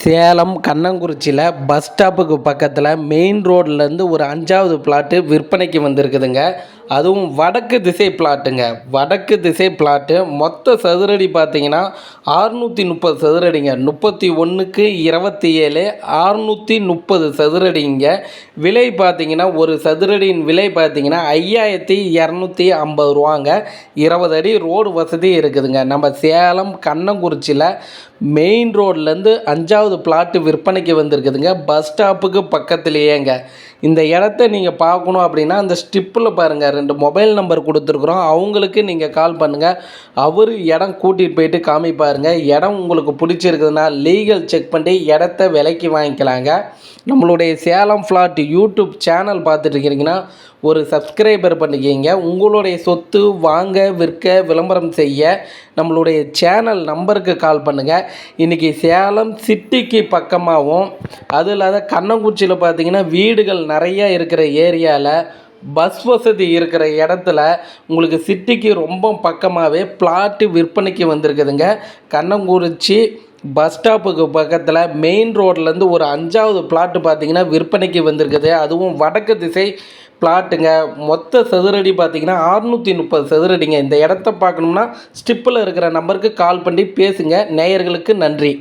Salem கண்ணங்குறிச்சியில் bus ஸ்டாப்புக்கு பக்கத்தில் main ரோட்லேருந்து ஒரு 5வது பிளாட்டு விற்பனைக்கு வந்திருக்குதுங்க. அதுவும் வடக்கு திசை பிளாட்டுங்க. வடக்கு திசை பிளாட்டு மொத்த சதுரடி பார்த்தீங்கன்னா 630 சதுரடிங்க. 31க்கு 27 630 சதுரடிங்க. விலை பார்த்தீங்கன்னா ஒரு சதுரடியின் விலை பார்த்தீங்கன்னா 5250 ரூபாங்க. 20 அடி ரோடு வசதி இருக்குதுங்க. நம்ம சேலம் கண்ணங்குறிச்சியில் மெயின் ரோட்லேருந்து 5வது பிளாட்டு விற்பனைக்கு வந்திருக்குதுங்க. பஸ் ஸ்டாப்புக்கு பக்கத்துலேயேங்க. இந்த இடத்த நீங்கள் பார்க்கணும் அப்படின்னா அந்த ஸ்டிப்பில் பாருங்கள் 2 மொபைல் நம்பர் கொடுத்துருக்குறோம். அவங்களுக்கு நீங்கள் கால் பண்ணுங்கள். அவர் இடம் கூட்டிகிட்டு போயிட்டு காமிப்பாருங்க. இடம் உங்களுக்கு பிடிச்சிருக்குதுன்னா லீகல் செக் பண்ணி இடத்த விலைக்கு வாங்கிக்கலாங்க. நம்மளுடைய சேலம் ஃப்ளாட் யூடியூப் சேனல் பார்த்துட்டு இருக்கிறீங்கன்னா ஒரு சப்ஸ்கிரைபர் பண்ணிக்கிங்க. உங்களுடைய சொத்து வாங்க விற்க விளம்பரம் செய்ய நம்மளுடைய சேனல் நம்பருக்கு கால் பண்ணுங்கள். இன்றைக்கி சேலம் சிட்டிக்கு பக்கமாகவும் அது இல்லாத கண்ணங்குறிச்சியில் பார்த்தீங்கன்னா வீடுகள் நிறையா இருக்கிற ஏரியாவில் பஸ் வசதி இருக்கிற இடத்துல உங்களுக்கு சிட்டிக்கு ரொம்ப பக்கமாகவே பிளாட்டு விற்பனைக்கு வந்திருக்குதுங்க. கண்ணங்குறிச்சி பஸ் ஸ்டாப்புக்கு பக்கத்தில் மெயின் ரோட்லேருந்து ஒரு 5வது பிளாட்டு பார்த்தீங்கன்னா விற்பனைக்கு வந்திருக்குது. அதுவும் வடக்கு திசை பிளாட்டுங்க. மொத்த சதுரடி பார்த்தீங்கன்னா 630 சதுரடிங்க. இந்த இடத்த பார்க்கணும்னா ஸ்டிப்பில் இருக்கிற நம்பருக்கு கால் பண்ணி பேசுங்க. நேயர்களுக்கு நன்றி.